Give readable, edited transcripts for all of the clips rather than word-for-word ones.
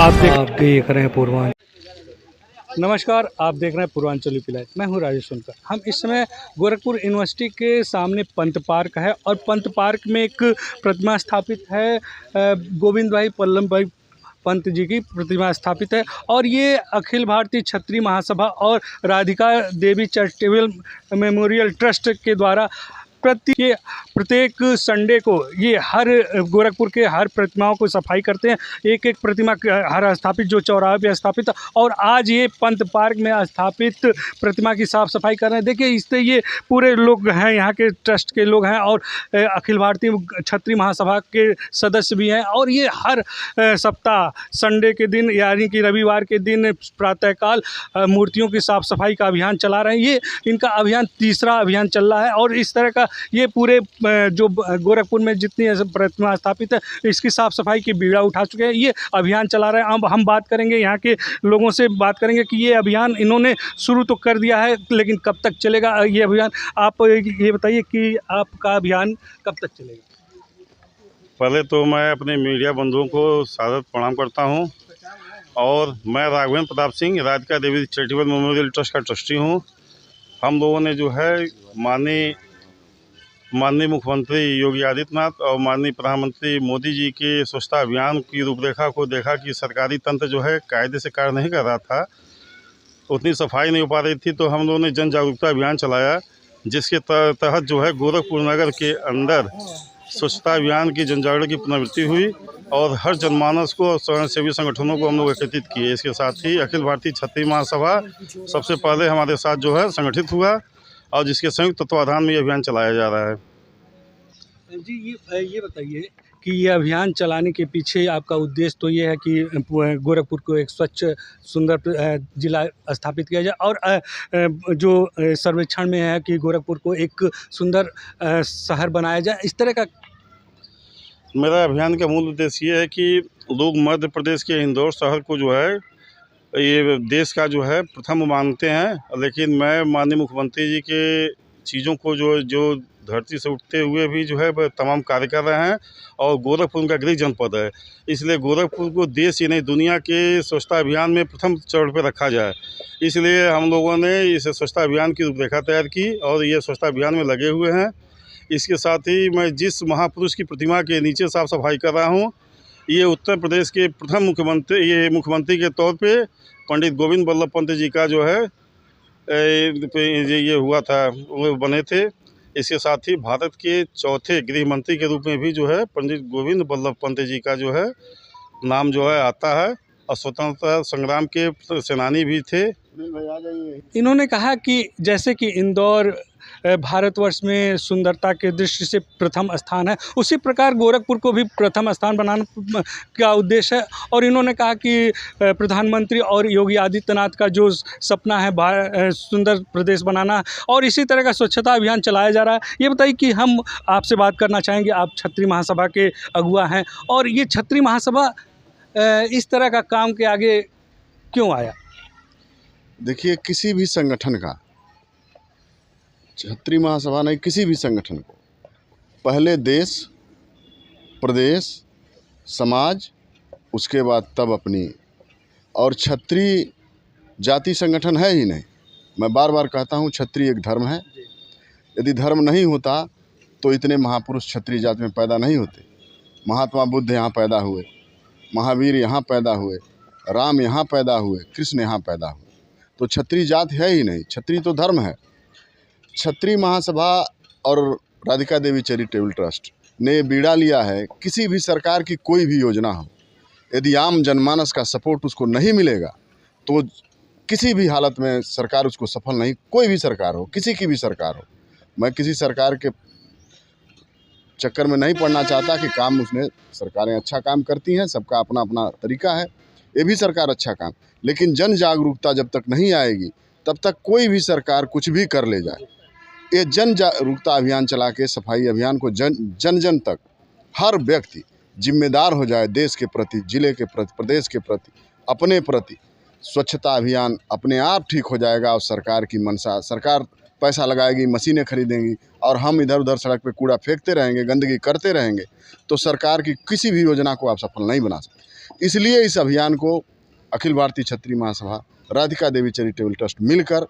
आप देख रहे हैं पूर्वांचल। नमस्कार, आप देख रहे हैं पूर्वांचल UP लाइव। मैं हूं राजेश सोनकर। हम इस समय गोरखपुर यूनिवर्सिटी के सामने पंत पार्क है और पंत पार्क में एक प्रतिमा स्थापित है। गोविंद भाई पल्लम भाई पंत जी की प्रतिमा स्थापित है और ये अखिल भारतीय क्षत्रिय महासभा और Radhika Devi charitable memorial trust के द्वारा प्रत्येक संडे को ये हर गोरखपुर के हर प्रतिमाओं को सफाई करते हैं। एक एक प्रतिमा हर स्थापित जो चौराहे पे स्थापित, और आज ये पंत पार्क में स्थापित प्रतिमा की साफ़ सफाई कर रहे हैं। देखिए, इससे ये पूरे लोग हैं, यहाँ के ट्रस्ट के लोग हैं और अखिल भारतीय क्षत्रिय महासभा के सदस्य भी हैं। और ये हर सप्ताह संडे के दिन यानी कि रविवार के दिन प्रातःकाल मूर्तियों की साफ़ सफाई का अभियान चला रहे हैं। ये इनका अभियान तीसरा अभियान चल रहा है और इस तरह का ये पूरे जो गोरखपुर में जितनी प्रतिमा स्थापित है इसकी साफ़ सफाई की बीड़ा उठा चुके हैं। ये अभियान चला रहे हैं। अब हम बात करेंगे, यहाँ के लोगों से बात करेंगे कि ये अभियान इन्होंने शुरू तो कर दिया है, लेकिन कब तक चलेगा ये अभियान। आप ये बताइए कि आपका अभियान कब तक चलेगा। पहले तो मैं अपने मीडिया बंधुओं को सादर प्रणाम करता हूं और मैं Raghavendra Pratap Singh Radhika Devi charitable memorial trust का ट्रस्टी हूं। हम लोगों ने जो है माननीय मुख्यमंत्री योगी आदित्यनाथ और माननीय प्रधानमंत्री मोदी जी के स्वच्छता अभियान की रूपरेखा को देखा कि सरकारी तंत्र जो है कायदे से कार्य नहीं कर रहा था, उतनी सफाई नहीं हो पा रही थी, तो हम लोगों ने जन जागरूकता अभियान चलाया, जिसके तहत जो है गोरखपुर नगर के अंदर स्वच्छता अभियान की जन जागरण की पुनरावृत्ति हुई और हर जनमानस को और स्वयंसेवी संगठनों को हम लोग एकत्रित किए। इसके साथ ही अखिल भारतीय क्षत्रिय महासभा सबसे पहले हमारे साथ जो है संगठित हुआ और जिसके संयुक्त तत्वाधान में ये अभियान चलाया जा रहा है। जी, ये बताइए कि ये अभियान चलाने के पीछे आपका उद्देश्य तो ये है कि गोरखपुर को एक स्वच्छ सुंदर जिला स्थापित किया जाए और जो सर्वेक्षण में है कि गोरखपुर को एक सुंदर शहर बनाया जाए, इस तरह का। मेरा अभियान का मूल उद्देश्य ये है कि लोग मध्य प्रदेश के इंदौर शहर को जो है ये देश का जो है प्रथम मानते हैं, लेकिन मैं माननीय मुख्यमंत्री जी के चीज़ों को जो धरती से उठते हुए भी जो है तमाम कार्य कर रहे हैं और गोरखपुर उनका गृह जनपद है, इसलिए गोरखपुर को देश ही नहीं दुनिया के स्वच्छता अभियान में प्रथम चरण पर रखा जाए। इसलिए हम लोगों ने इस स्वच्छता अभियान की रूपरेखा तैयार की और ये स्वच्छता अभियान में लगे हुए हैं। इसके साथ ही मैं जिस महापुरुष की प्रतिमा के नीचे साफ सफाई कर रहा हूँ, ये उत्तर प्रदेश के प्रथम मुख्यमंत्री के तौर पे पंडित गोविंद बल्लभ पंत जी का जो है ये हुआ था, वो बने थे। इसके साथ ही भारत के चौथे गृह मंत्री के रूप में भी जो है पंडित गोविंद बल्लभ पंत जी का जो है नाम जो है आता है और स्वतंत्रता संग्राम के सेनानी भी थे। इन्होंने कहा कि जैसे कि इंदौर भारतवर्ष में सुंदरता के दृष्टि से प्रथम स्थान है, उसी प्रकार गोरखपुर को भी प्रथम स्थान बनाने का उद्देश्य है। और इन्होंने कहा कि प्रधानमंत्री और योगी आदित्यनाथ का जो सपना है सुंदर प्रदेश बनाना, और इसी तरह का स्वच्छता अभियान चलाया जा रहा है। ये बताइए कि हम आपसे बात करना चाहेंगे, आप क्षत्रिय महासभा के अगुवा हैं और ये क्षत्रिय महासभा इस तरह का काम के आगे क्यों आया। देखिए, किसी भी संगठन का, क्षत्रिय महासभा नहीं, किसी भी संगठन को पहले देश, प्रदेश, समाज, उसके बाद तब अपनी, और क्षत्रिय जाति संगठन है ही नहीं। मैं बार बार कहता हूँ, क्षत्रिय एक धर्म है। यदि धर्म नहीं होता तो इतने महापुरुष क्षत्रिय जाति में पैदा नहीं होते। महात्मा बुद्ध यहाँ पैदा हुए, महावीर यहाँ पैदा हुए, राम यहाँ पैदा हुए, कृष्ण यहाँ पैदा हुए। तो क्षत्रिय जाति है ही नहीं, क्षत्रिय तो धर्म है। क्षत्रिय महासभा और राधिका देवी चैरिटेबल ट्रस्ट ने बीड़ा लिया है, किसी भी सरकार की कोई भी योजना हो, यदि आम जनमानस का सपोर्ट उसको नहीं मिलेगा तो किसी भी हालत में सरकार उसको सफल नहीं, कोई भी सरकार हो, किसी की भी सरकार हो। मैं किसी सरकार के चक्कर में नहीं पड़ना चाहता कि काम उसने, सरकारें अच्छा काम करती हैं, सबका अपना अपना तरीका है, ये भी सरकार अच्छा काम, लेकिन जन जागरूकता जब तक नहीं आएगी तब तक कोई भी सरकार कुछ भी कर ले जाए। ये जन जागरूकता अभियान चला के सफाई अभियान को जन जन तक हर व्यक्ति जिम्मेदार हो जाए, देश के प्रति, जिले के प्रति, प्रदेश के प्रति, अपने प्रति। स्वच्छता अभियान अपने आप ठीक हो जाएगा और सरकार की मंशा, सरकार पैसा लगाएगी, मशीनें खरीदेंगी और हम इधर उधर सड़क पे कूड़ा फेंकते रहेंगे, गंदगी करते रहेंगे, तो सरकार की किसी भी योजना को आप सफल नहीं बना सकते। इसलिए इस अभियान को अखिल भारतीय क्षत्रिय महासभा, राधिका देवी चैरिटेबल ट्रस्ट मिलकर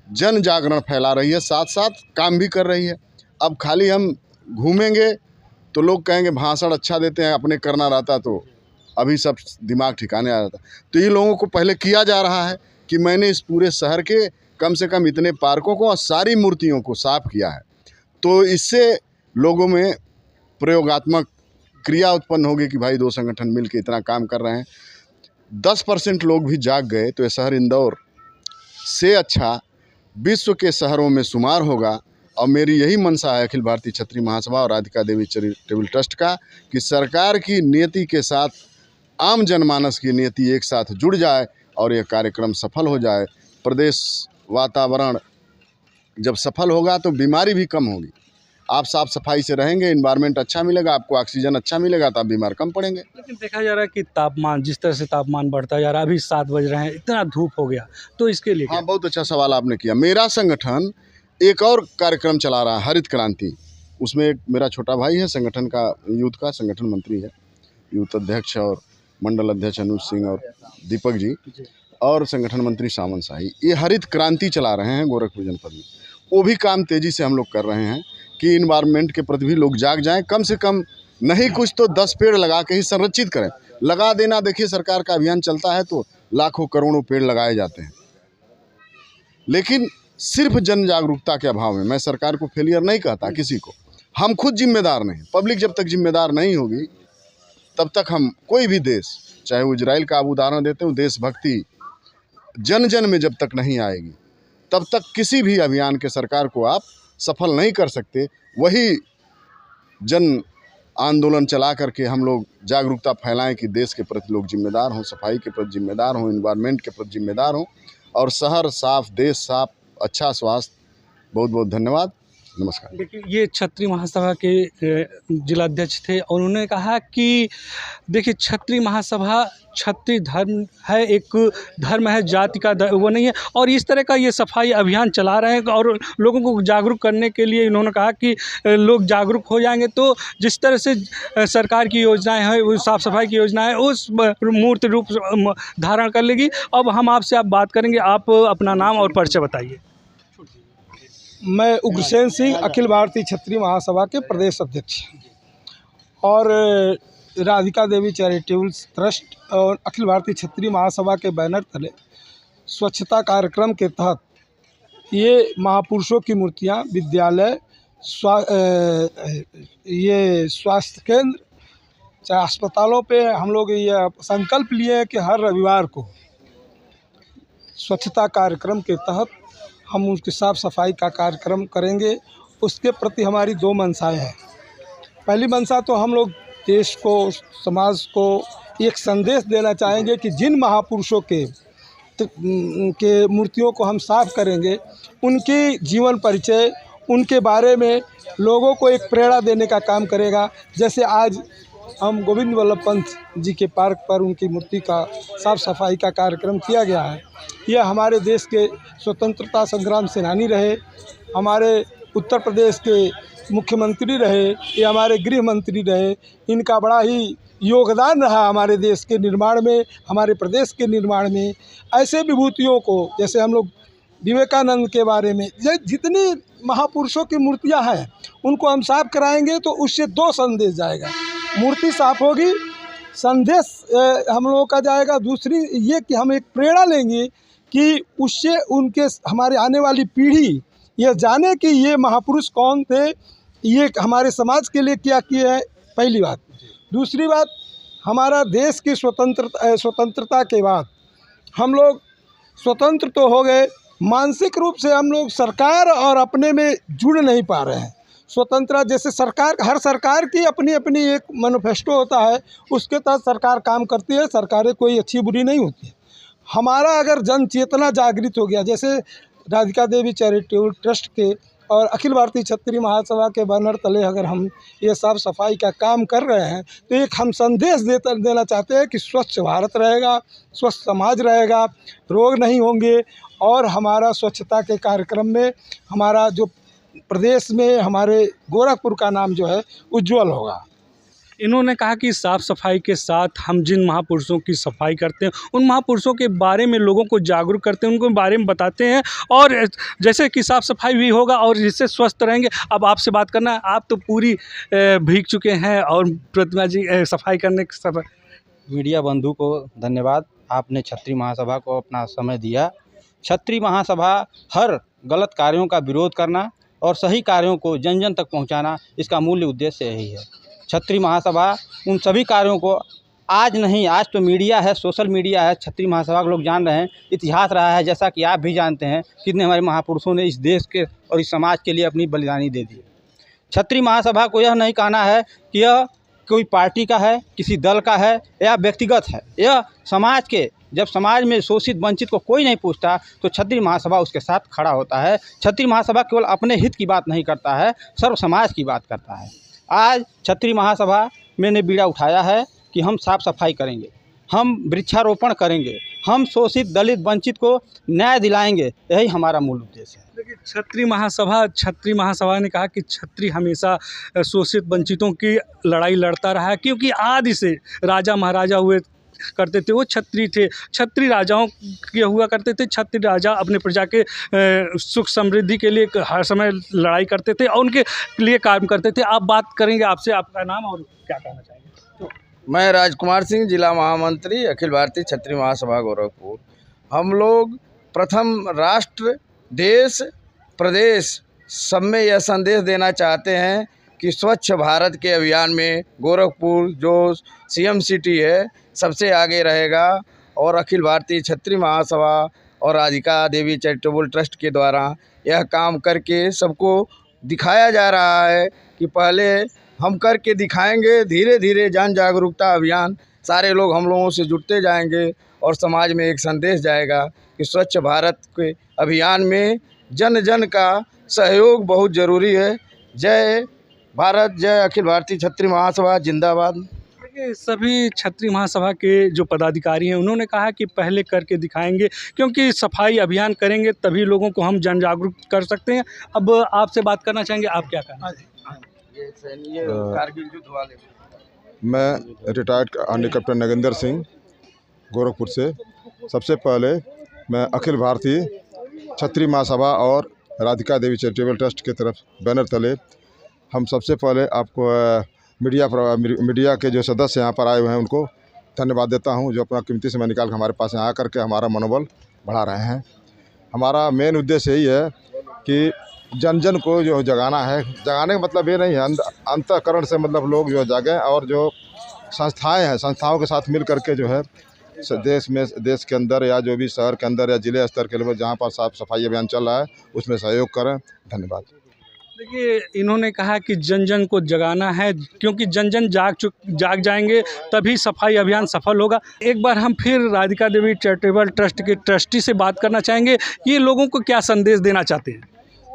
जन जागरण फैला रही है, साथ साथ काम भी कर रही है। अब खाली हम घूमेंगे तो लोग कहेंगे भाषण अच्छा देते हैं, अपने करना रहता तो अभी सब दिमाग ठिकाने आ जाता। तो ये लोगों को पहले किया जा रहा है कि मैंने इस पूरे शहर के कम से कम इतने पार्कों को और सारी मूर्तियों को साफ किया है। तो इससे लोगों में प्रयोगात्मक क्रिया उत्पन्न होगी कि भाई 2 संगठन मिलकर इतना काम कर रहे हैं। 10% लोग भी जाग गए तो ये शहर इंदौर से अच्छा विश्व के शहरों में शुमार होगा। और मेरी यही मंशा है अखिल भारतीय क्षत्रिय महासभा और राधिका देवी चैरिटेबल ट्रस्ट का कि सरकार की नीति के साथ आम जनमानस की नीति एक साथ जुड़ जाए और ये कार्यक्रम सफल हो जाए। प्रदेश वातावरण जब सफल होगा तो बीमारी भी कम होगी। आप साफ सफाई से रहेंगे, इन्वायरमेंट अच्छा मिलेगा, आपको ऑक्सीजन अच्छा मिलेगा तो आप बीमार कम पड़ेंगे। लेकिन देखा जा रहा है कि तापमान, जिस तरह से तापमान बढ़ता जा रहा है, अभी 7 बज रहे हैं, इतना धूप हो गया, तो इसके लिए हाँ, बहुत अच्छा सवाल आपने किया। मेरा संगठन एक और कार्यक्रम चला रहा है, हरित क्रांति। उसमें एक मेरा छोटा भाई है, संगठन का यूथ का संगठन मंत्री है, यूथ अध्यक्ष और मंडल अध्यक्ष अनुज सिंह और दीपक जी, और संगठन मंत्री सामंत शाही। ये हरित क्रांति चला रहे हैं गोरखपुर जनपद में। वो भी काम तेज़ी से हम लोग कर रहे हैं कि इन्वायरमेंट के प्रति भी लोग जाग जाएं। कम से कम नहीं कुछ तो 10 पेड़ लगा के ही संरक्षित करें। लगा देना, देखिए सरकार का अभियान चलता है तो लाखों करोड़ों पेड़ लगाए जाते हैं, लेकिन सिर्फ जन जागरूकता के अभाव में मैं सरकार को फेलियर नहीं कहता किसी को। हम खुद जिम्मेदार नहीं, पब्लिक जब तक जिम्मेदार नहीं होगी तब तक हम कोई भी देश, चाहे वो इजराइल का आप उदाहरण देते हो, देशभक्ति जन जन में जब तक नहीं आएगी तब तक किसी भी अभियान के सरकार को आप सफल नहीं कर सकते। वही जन आंदोलन चला करके हम लोग जागरूकता फैलाएं कि देश के प्रति लोग जिम्मेदार हों, सफाई के प्रति जिम्मेदार हों, इन्वायरमेंट के प्रति जिम्मेदार हों, और शहर साफ, देश साफ, अच्छा स्वास्थ्य। बहुत बहुत धन्यवाद, नमस्कार। देखिए, ये क्षत्रिय महासभा के जिलाध्यक्ष थे और उन्होंने कहा कि देखिए, क्षत्रिय महासभा क्षत्रिय धर्म है, एक धर्म है, जाति का वो नहीं है। और इस तरह का ये सफाई अभियान चला रहे हैं और लोगों को जागरूक करने के लिए इन्होंने कहा कि लोग जागरूक हो जाएंगे तो जिस तरह से सरकार की योजनाएं हैं, वो साफ़ सफाई की योजनाएं उस मूर्त रूप धारण कर लेगी। अब हम आपसे बात करेंगे, आप अपना नाम और परिचय बताइए। मैं उग्रसेन सिंह, अखिल भारतीय क्षत्रिय महासभा के प्रदेश अध्यक्ष और राधिका देवी चैरिटेबल ट्रस्ट और अखिल भारतीय क्षत्रिय महासभा के बैनर तले स्वच्छता कार्यक्रम के तहत ये महापुरुषों की मूर्तियाँ विद्यालय, ये स्वास्थ्य केंद्र, चाहे अस्पतालों पे हम लोग ये संकल्प लिए हैं कि हर रविवार को स्वच्छता कार्यक्रम के तहत हम उसकी साफ़ सफाई का कार्यक्रम करेंगे। उसके प्रति हमारी 2 मंशाएं हैं। पहली मंशा तो हम लोग देश को, समाज को एक संदेश देना चाहेंगे कि जिन महापुरुषों के मूर्तियों को हम साफ करेंगे, उनकी जीवन परिचय, उनके बारे में लोगों को एक प्रेरणा देने का काम करेगा। जैसे आज हम गोविंद वल्लभ पंत जी के पार्क पर उनकी मूर्ति का साफ सफाई का कार्यक्रम किया गया है। यह हमारे देश के स्वतंत्रता संग्राम सेनानी रहे, हमारे उत्तर प्रदेश के मुख्यमंत्री रहे, ये हमारे गृह मंत्री रहे। इनका बड़ा ही योगदान रहा हमारे देश के निर्माण में, हमारे प्रदेश के निर्माण में। ऐसे विभूतियों को, जैसे हम लोग विवेकानंद के बारे में, जितनी महापुरुषों की मूर्तियां हैं उनको हम साफ कराएंगे तो उससे 2 संदेश जाएगा। मूर्ति साफ होगी, संदेश हम लोगों का जाएगा। दूसरी ये कि हम एक प्रेरणा लेंगे कि उससे उनके हमारे आने वाली पीढ़ी ये जाने कि ये महापुरुष कौन थे, ये हमारे समाज के लिए क्या किए हैं, पहली बात। दूसरी बात, हमारा देश की स्वतंत्रता के बाद हम लोग स्वतंत्र तो हो गए, मानसिक रूप से हम लोग सरकार और अपने में जुड़ नहीं पा रहे हैं। स्वतंत्रता, जैसे सरकार, हर सरकार की अपनी अपनी एक मैनिफेस्टो होता है, उसके तहत सरकार काम करती है। सरकारें कोई अच्छी बुरी नहीं होती है। हमारा अगर जन चेतना जागृत हो गया, जैसे राधिका देवी चैरिटेबल ट्रस्ट के और अखिल भारतीय क्षत्रिय महासभा के बैनर तले अगर हम ये साफ सफाई का काम कर रहे हैं तो एक हम संदेश देना चाहते हैं कि स्वच्छ भारत रहेगा, स्वस्थ समाज रहेगा, रोग नहीं होंगे और हमारा स्वच्छता के कार्यक्रम में हमारा जो प्रदेश में हमारे गोरखपुर का नाम जो है उज्जवल होगा। इन्होंने कहा कि साफ़ सफाई के साथ हम जिन महापुरुषों की सफाई करते हैं उन महापुरुषों के बारे में लोगों को जागरूक करते हैं, उनको बारे में बताते हैं, और जैसे कि साफ़ सफाई भी होगा और जिससे स्वस्थ रहेंगे। अब आपसे बात करना है, आप तो पूरी भीग चुके हैं और प्रतिमा जी सफाई करने के सब। मीडिया बंधु को धन्यवाद, आपने क्षत्रिय महासभा को अपना समय दिया। क्षत्रिय महासभा हर गलत कार्यों का विरोध करना और सही कार्यों को जन जन तक पहुंचाना, इसका मूल्य उद्देश्य यही है। क्षत्रिय महासभा उन सभी कार्यों को आज नहीं, आज तो मीडिया है, सोशल मीडिया है, क्षत्रिय महासभा के लोग जान रहे हैं, इतिहास रहा है, जैसा कि आप भी जानते हैं कितने हमारे महापुरुषों ने इस देश के और इस समाज के लिए अपनी बलिदानी दे दी। क्षत्रिय महासभा को यह नहीं कहना है कि यह कोई पार्टी का है, किसी दल का है या व्यक्तिगत है, यह समाज के, जब समाज में शोषित वंचित को कोई नहीं पूछता तो क्षत्रिय महासभा उसके साथ खड़ा होता है। क्षत्रिय महासभा केवल अपने हित की बात नहीं करता है, सर्व समाज की बात करता है। आज क्षत्रिय महासभा मैंने बीड़ा उठाया है कि हम साफ सफाई करेंगे, हम वृक्षारोपण करेंगे, हम शोषित दलित वंचित को न्याय दिलाएंगे, यही हमारा मूल उद्देश्य है। देखिए, क्षत्रिय महासभा ने कहा कि क्षत्रिय हमेशा शोषित वंचितों की लड़ाई लड़ता रहा है, क्योंकि आदि से राजा महाराजा हुए करते थे, वो क्षत्रिय थे, क्षत्रिय राजाओं के हुआ करते थे। क्षत्रिय राजा अपने प्रजा के सुख समृद्धि के लिए हर समय लड़ाई करते थे और उनके लिए काम करते थे। आप बात करेंगे, आपसे आपका नाम और क्या कहना चाहेंगे? मैं राजकुमार सिंह, जिला महामंत्री, अखिल भारतीय क्षत्रिय महासभा गोरखपुर। हम लोग प्रथम राष्ट्र, देश, प्रदेश सब में यह संदेश देना चाहते हैं कि स्वच्छ भारत के अभियान में गोरखपुर जो सीएम सिटी है सबसे आगे रहेगा, और अखिल भारतीय क्षत्रिय महासभा और राधिका देवी चैरिटेबल ट्रस्ट के द्वारा यह काम करके सबको दिखाया जा रहा है कि पहले हम करके दिखाएंगे, धीरे धीरे जन जागरूकता अभियान सारे लोग हम लोगों से जुड़ते जाएंगे और समाज में एक संदेश जाएगा कि स्वच्छ भारत के अभियान में जन जन का सहयोग बहुत ज़रूरी है। जय भारत, जय अखिल भारतीय क्षत्रिय महासभा, जिंदाबाद। देखिए, सभी क्षत्रिय महासभा के जो पदाधिकारी हैं उन्होंने कहा कि पहले करके दिखाएंगे, क्योंकि सफाई अभियान करेंगे तभी लोगों को हम जन जागरूक कर सकते हैं। अब आपसे बात करना चाहेंगे, आप क्या कहना? कारगिल युद्ध वाले। मैं retired army captain Nagendra Singh, Gorakhpur से। सबसे पहले मैं अखिल भारतीय क्षत्रिय महासभा और राधिका देवी चैरिटेबल ट्रस्ट की तरफ बैनर तले हम सबसे पहले आपको मीडिया के जो सदस्य यहाँ पर आए हुए हैं उनको धन्यवाद देता हूँ, जो अपना कीमती समय निकाल कर हमारे पास यहाँ आकर के हमारा मनोबल बढ़ा रहे हैं। हमारा मेन उद्देश्य यही है कि जन जन को जो जगाना है। जगाने का मतलब ये नहीं है अंतःकरण से, मतलब लोग जो जागें, और जो संस्थाएं हैं संस्थाओं के साथ मिल करके जो है देश के अंदर या जो भी शहर के अंदर या जिले स्तर के लेवल जहाँ पर साफ सफाई अभियान चल रहा है उसमें सहयोग करें। धन्यवाद। देखिए, इन्होंने कहा कि जन जन को जगाना है, क्योंकि जन जन जाग जाएंगे तभी सफाई अभियान सफल होगा। एक बार हम फिर राधिका देवी चैरिटेबल ट्रस्ट के ट्रस्टी से बात करना चाहेंगे, ये लोगों को क्या संदेश देना चाहते हैं?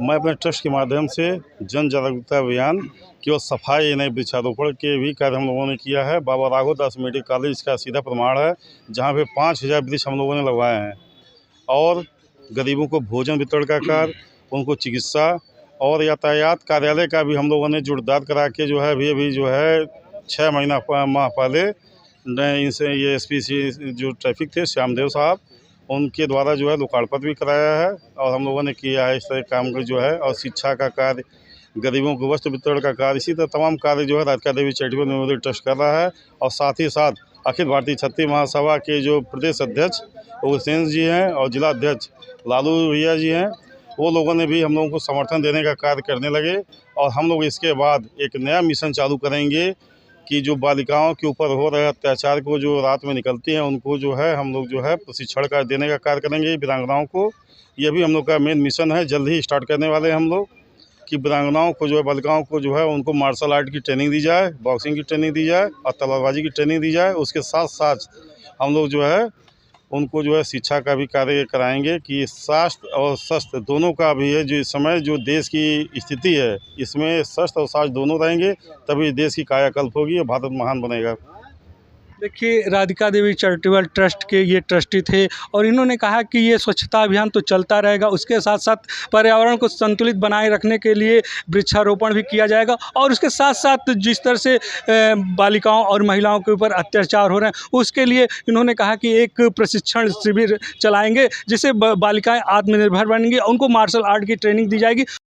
मैं अपने ट्रस्ट के माध्यम से जन जागरूकता अभियान केवल सफाई नहीं, वृक्षारोपण के भी कार्य हम लोगों ने किया है। बाबा राघवदास मेडिकल कॉलेज इसका सीधा प्रमाण है, जहाँ पे 5000 वृक्ष हम लोगों ने लगवाए हैं, और गरीबों को भोजन वितरण का कार्य, उनको चिकित्सा और यातायात कार्यालय का भी हम लोगों ने जोरदार करा के जो है अभी जो है 6 माह पहले इनसे ये SP जो ट्रैफिक थे श्यामदेव साहब, उनके द्वारा जो है लोकार्पण भी कराया है और हम लोगों ने किया है इस तरह काम को जो है। और शिक्षा का कार्य, गरीबों को वस्त्र वितरण का कार्य, इसी तरह तमाम कार्य जो है Radhika Devi charitable memorial trust कर रहा है। और साथ ही साथ अखिल भारतीय क्षत्रिय महासभा के जो प्रदेश अध्यक्ष उग्रसेन जी हैं और जिला अध्यक्ष लालू भैया जी हैं, वो लोगों ने भी हम लोगों को समर्थन देने का कार्य करने लगे। और हम लोग इसके बाद एक नया मिशन चालू करेंगे कि जो बालिकाओं के ऊपर हो रहे अत्याचार को जो रात में निकलती हैं उनको जो है हम लोग जो है प्रशिक्षण का देने का कार्य करेंगे वीरांगनाओं को। यह भी हम लोग का मेन मिशन है, जल्द ही स्टार्ट करने वाले हैं हम लोग, कि वीरांगनाओं को जो है बालिकाओं को जो है उनको मार्शल आर्ट की ट्रेनिंग दी जाए, बॉक्सिंग की ट्रेनिंग दी जाए और तलवारबाजी की ट्रेनिंग दी जाए। उसके साथ साथ हम लोग जो है उनको जो है शिक्षा का भी कार्य कराएंगे कि स्वास्थ्य और शस्त्र दोनों का भी है। जो इस समय जो देश की स्थिति है इसमें शस्त्र और शास्त्र दोनों रहेंगे, तभी देश की कायाकल्प होगी और भारत महान बनेगा। देखिए, राधिका देवी चैरिटेबल ट्रस्ट के ये ट्रस्टी थे और इन्होंने कहा कि ये स्वच्छता अभियान तो चलता रहेगा, उसके साथ साथ पर्यावरण को संतुलित बनाए रखने के लिए वृक्षारोपण भी किया जाएगा और उसके साथ साथ जिस तरह से बालिकाओं और महिलाओं के ऊपर अत्याचार हो रहे हैं उसके लिए इन्होंने कहा कि एक प्रशिक्षण शिविर चलाएंगे जिससे बालिकाएं आत्मनिर्भर बनेंगी, उनको मार्शल आर्ट की ट्रेनिंग दी जाएगी।